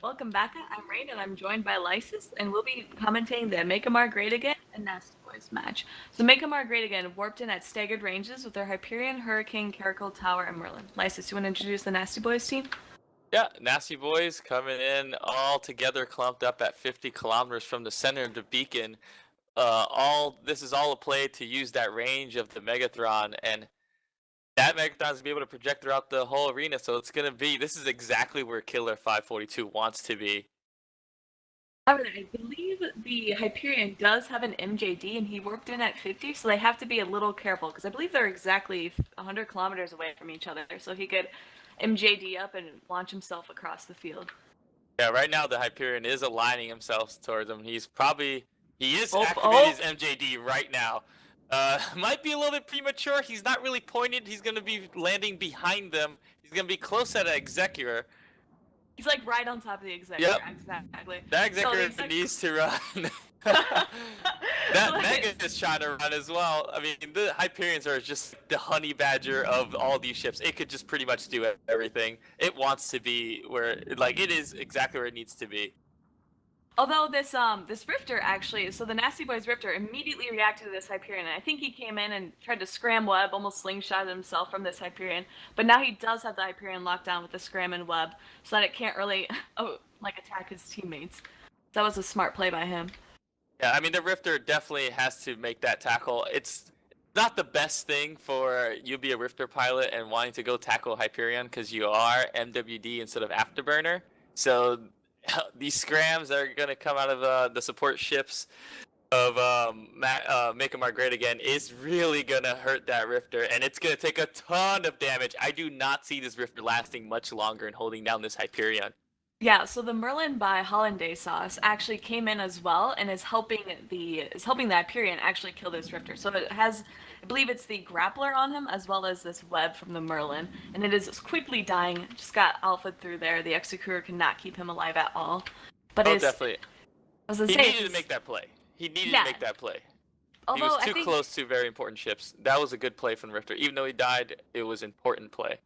Welcome back. I'm Rain, and I'm joined by Lysis, and we'll be commentating the Make Amarr Great Again and Nasty Boys match. So Make Amarr Great Again warped in at staggered ranges with their Hyperion, Hurricane, Caracal, Tower, and Merlin. Lysis, you want to introduce the Nasty Boys team? Yeah, Nasty Boys coming in all together, clumped up at 50 kilometers from the center of the beacon. This is all a play to use that range of the Megatron, and that Megatron's be able to project throughout the whole arena. So this is exactly where Killer 542 wants to be. However, I believe the Hyperion does have an MJD, and he warped in at 50, so they have to be a little careful because I believe they're exactly 100 kilometers away from each other. So he could MJD up and launch himself across the field. Yeah, right now the Hyperion is aligning himself towards him. He is Oh, activating his MJD right now. Might be a little bit premature. He's not really pointed. He's going to be landing behind them. He's going to be close at an Executor. He's like right on top of the Executor. Yep. Exactly. That Executor needs to run. That Mega is trying to run as well. I mean, the Hyperions are just the honey badger of all these ships. It could just pretty much do everything. It wants to be it is exactly where it needs to be. Although this Rifter actually, so the Nasty Boys Rifter immediately reacted to this Hyperion. And I think he came in and tried to scram web, almost slingshot himself from this Hyperion. But now he does have the Hyperion locked down with the scram and web, so that it can't really attack his teammates. That was a smart play by him. Yeah, I mean the Rifter definitely has to make that tackle. It's not the best thing for you be a Rifter pilot and wanting to go tackle Hyperion because you are MWD instead of Afterburner. So these scrams that are going to come out of the support ships of Make Amarr Great Again is really going to hurt that Rifter, and it's going to take a ton of damage. I do not see this Rifter lasting much longer and holding down this Hyperion. Yeah, so the Merlin by Hollandaise Sauce actually came in as well and is helping the Hyperion actually kill this Rifter. So it has, I believe it's the grappler on him as well as this web from the Merlin, and it is quickly dying. Just got alpha through there. The Executor cannot keep him alive at all. But Definitely. He needed to make that play. He needed to make that play. He was too close to very important ships. That was a good play from Rifter. Even though he died, it was important play.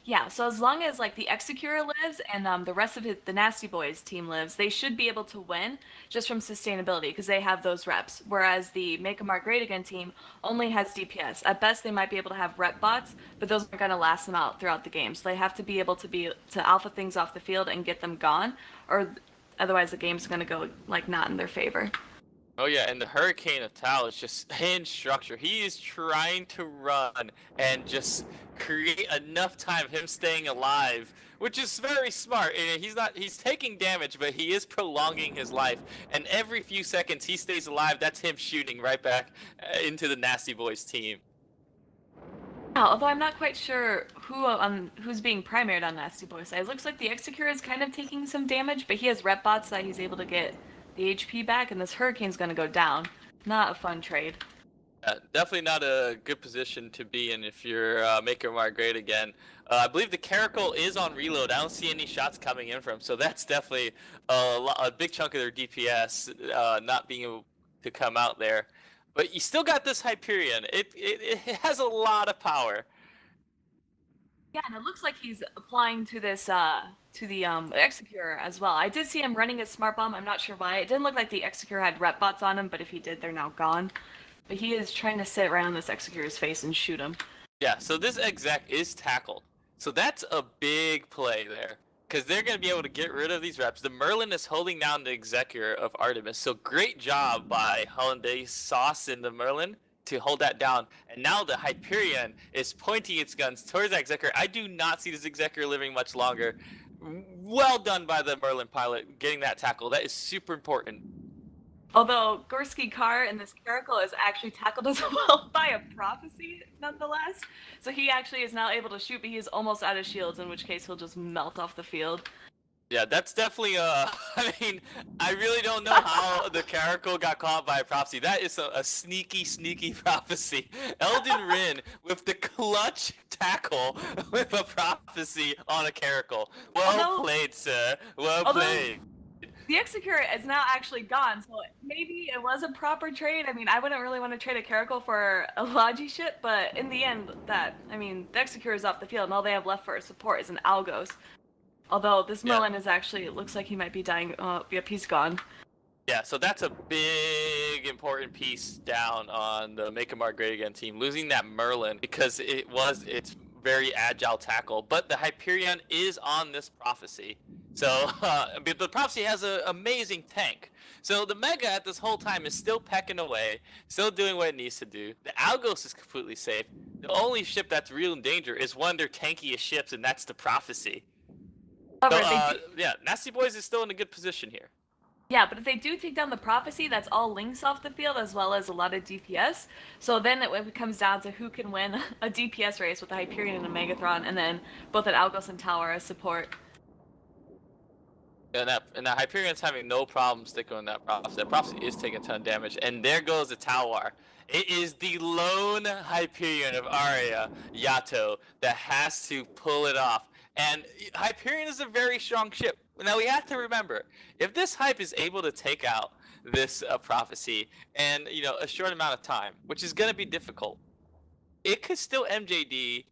Yeah, so as long as the Executor lives and the rest of the Nasty Boys team lives, they should be able to win just from sustainability because they have those reps. Whereas the Make Amarr Great Again team only has DPS. At best, they might be able to have rep bots, but those aren't going to last them out throughout the game. So they have to be able to alpha things off the field and get them gone, or otherwise the game's going to go not in their favor. Oh yeah, and the Hurricane of Tal is just in structure. He is trying to run and just create enough time of him staying alive, which is very smart. And he's taking damage, but he is prolonging his life. And every few seconds he stays alive, that's him shooting right back into the Nasty Boys team. Yeah, although I'm not quite sure who's being primared on Nasty Boys side. It looks like the Executor is kind of taking some damage, but he has rep bots that he's able to get the HP back, and this Hurricane's going to go down. Not a fun trade. Definitely not a good position to be in if you're Make Amarr Great Again. I believe the Caracal is on reload. I don't see any shots coming in from him, so that's definitely a big chunk of their DPS not being able to come out there. But you still got this Hyperion. It has a lot of power. Yeah, and it looks like he's applying to this to the Executor as well. I did see him running his smart bomb. I'm not sure why. It didn't look like the Executor had rep bots on him, but if he did, they're now gone. But he is trying to sit right on this Executor's face and shoot him. Yeah, so this exec is tackled. So that's a big play there. Because they're going to be able to get rid of these reps. The Merlin is holding down the Executor of Artemis. So great job by Hollandaise Sauce and the Merlin to hold that down. And now the Hyperion is pointing its guns towards that Executor. I do not see this Executor living much longer. Well done by the Merlin pilot getting that tackle. That is super important. Although Gorski Carr in this Caracal is actually tackled as well by a prophecy, nonetheless. So he actually is now able to shoot, but he is almost out of shields, in which case he'll just melt off the field. Yeah, that's definitely I mean, I really don't know how the Caracal got caught by a prophecy. That is a sneaky prophecy. Elden Rin with the clutch tackle with a prophecy on a Caracal. Well played, sir. Well played. The Executor is now actually gone, so maybe it was a proper trade. I mean, I wouldn't really want to trade a Caracal for a Logi ship, but in the end, the Executor is off the field, and all they have left for support is an Algos. Although this Yeah. Merlin is actually, it looks like he might be dying. Yep, he's gone. Yeah, so that's a big important piece down on the Make Amarr Great Again team, losing that Merlin because it's very agile tackle, but the Hyperion is on this prophecy. So but the prophecy has an amazing tank. So the Mega at this whole time is still pecking away, still doing what it needs to do. The Algos is completely safe. The only ship that's real in danger is one of their tankiest ships, and that's the prophecy. So However, yeah, Nasty Boys is still in a good position here. yeah, but if they do take down the prophecy, that's all links off the field as well as a lot of DPS. So then it comes down to who can win a DPS race with a Hyperion and a Megathron, and then both an Algos and Tower as support. And that Hyperion's having no problem sticking on that prophecy. That prophecy is taking a ton of damage. And there goes the Tawar. It is the lone Hyperion of Arya, Yato, that has to pull it off. And Hyperion is a very strong ship. Now we have to remember, if this hype is able to take out this prophecy and a short amount of time, which is going to be difficult, it could still MJD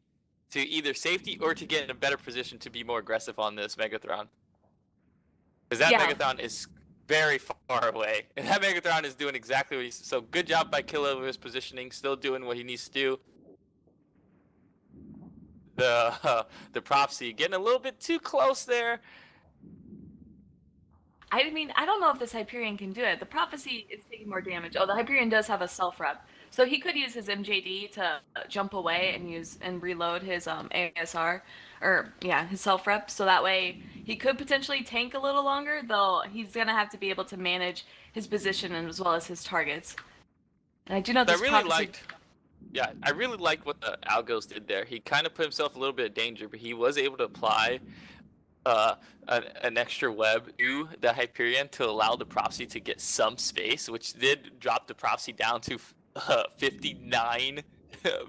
to either safety or to get in a better position to be more aggressive on this Megathron. Because that Megathron is very far away. And that Megathron is doing exactly what he's... So good job by Killa with his positioning, still doing what he needs to do. The prophecy getting a little bit too close there. I mean, I don't know if this Hyperion can do it. The prophecy is taking more damage. Oh, the Hyperion does have a self-rep. So he could use his MJD to jump away and reload his ASR, or yeah, his self-rep. So that way he could potentially tank a little longer, though he's gonna have to be able to manage his position and as well as his targets. And I do know this I really liked what the Algos did there. He kind of put himself a little bit of danger, but he was able to apply an extra web to the Hyperion to allow the prophecy to get some space, which did drop the prophecy down to 59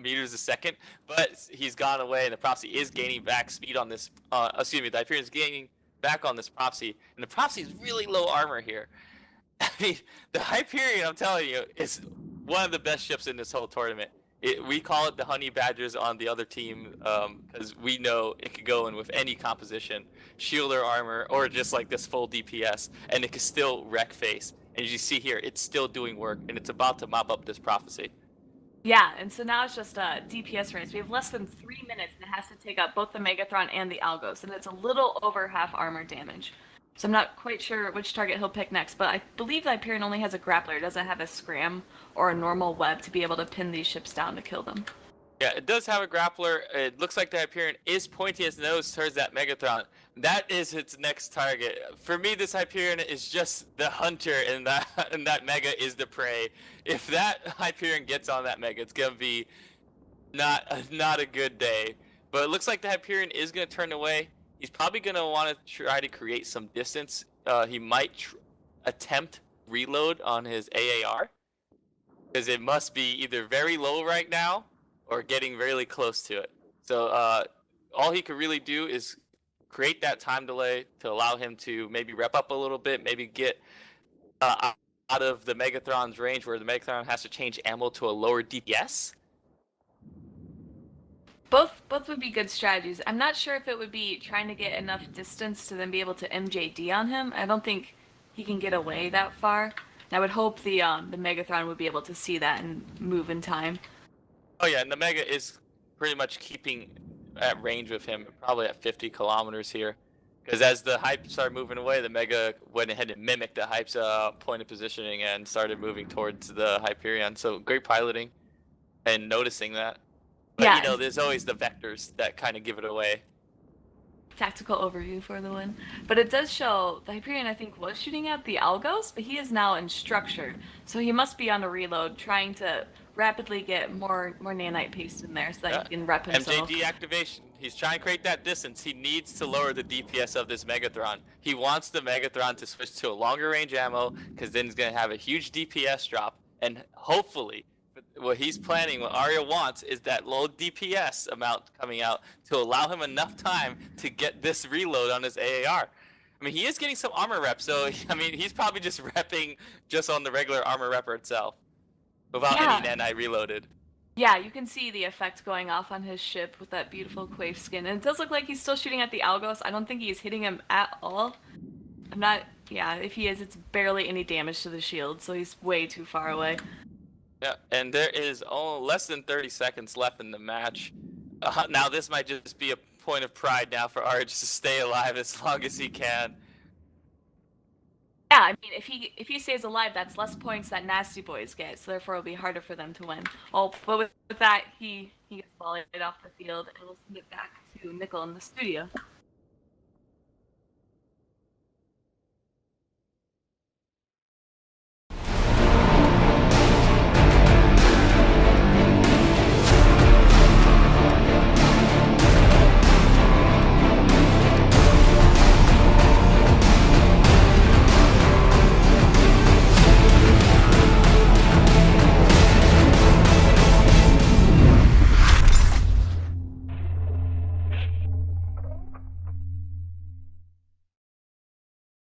meters a second. But he's gone away, and the prophecy is gaining back speed on this. The Hyperion is gaining back on this prophecy, and the prophecy is really low armor here. I mean, the Hyperion, I'm telling you, is one of the best ships in this whole tournament. We call it the Honey Badgers on the other team because we know it could go in with any composition, shield or armor, or just like this full DPS, and it can still wreck face. And as you see here, it's still doing work, and it's about to mop up this prophecy. Yeah, and so now it's just a DPS race. We have less than 3 minutes, and it has to take out both the Megathron and the Algos, and it's a little over half armor damage. So I'm not quite sure which target he'll pick next, but I believe the Hyperion only has a grappler. It doesn't have a scram or a normal web to be able to pin these ships down to kill them. Yeah, it does have a grappler. It looks like the Hyperion is pointing its nose towards that Megathron. That is its next target. For me, this Hyperion is just the hunter, and that Mega is the prey. If that Hyperion gets on that Mega, it's gonna be not a good day. But it looks like the Hyperion is gonna turn away. He's probably going to want to try to create some distance. He might attempt reload on his AAR, because it must be either very low right now or getting really close to it. So all he could really do is create that time delay to allow him to maybe rep up a little bit, maybe get out of the Megathron's range where the Megathron has to change ammo to a lower DPS. Both would be good strategies. I'm not sure if it would be trying to get enough distance to then be able to MJD on him. I don't think he can get away that far. And I would hope the Megathron would be able to see that and move in time. Oh yeah, and the Mega is pretty much keeping at range with him, probably at 50 kilometers here. Because as the hype started moving away, the Mega went ahead and mimicked the hype's point of positioning and started moving towards the Hyperion. So great piloting and noticing that. But, yeah, there's always the vectors that kind of give it away. Tactical overview for the win. But it does show the Hyperion, I think, was shooting at the Algos, but he is now in structure. So he must be on a reload, trying to rapidly get more nanite paste in there so that he can rep himself. MJD activation. He's trying to create that distance. He needs to lower the DPS of this Megathron. He wants the Megathron to switch to a longer range ammo, because then he's going to have a huge DPS drop, and hopefully what he's planning, what Arya wants, is that low DPS amount coming out to allow him enough time to get this reload on his AAR. I mean, he is getting some armor reps, so I mean, he's probably just repping just on the regular armor repper itself without any nanite reloaded. Yeah, you can see the effect going off on his ship with that beautiful Quaif skin. And it does look like he's still shooting at the Algos. I don't think he's hitting him at all. I'm not, yeah, if he is, it's barely any damage to the shield, so he's way too far away. Yeah, and there is less than 30 seconds left in the match. Now this might just be a point of pride now for Arch to stay alive as long as he can. Yeah, I mean, if he stays alive, that's less points that Nasty Boys get, so therefore it'll be harder for them to win. Oh, but with that, he gets volleyed off the field, and we'll send it back to Nickel in the studio.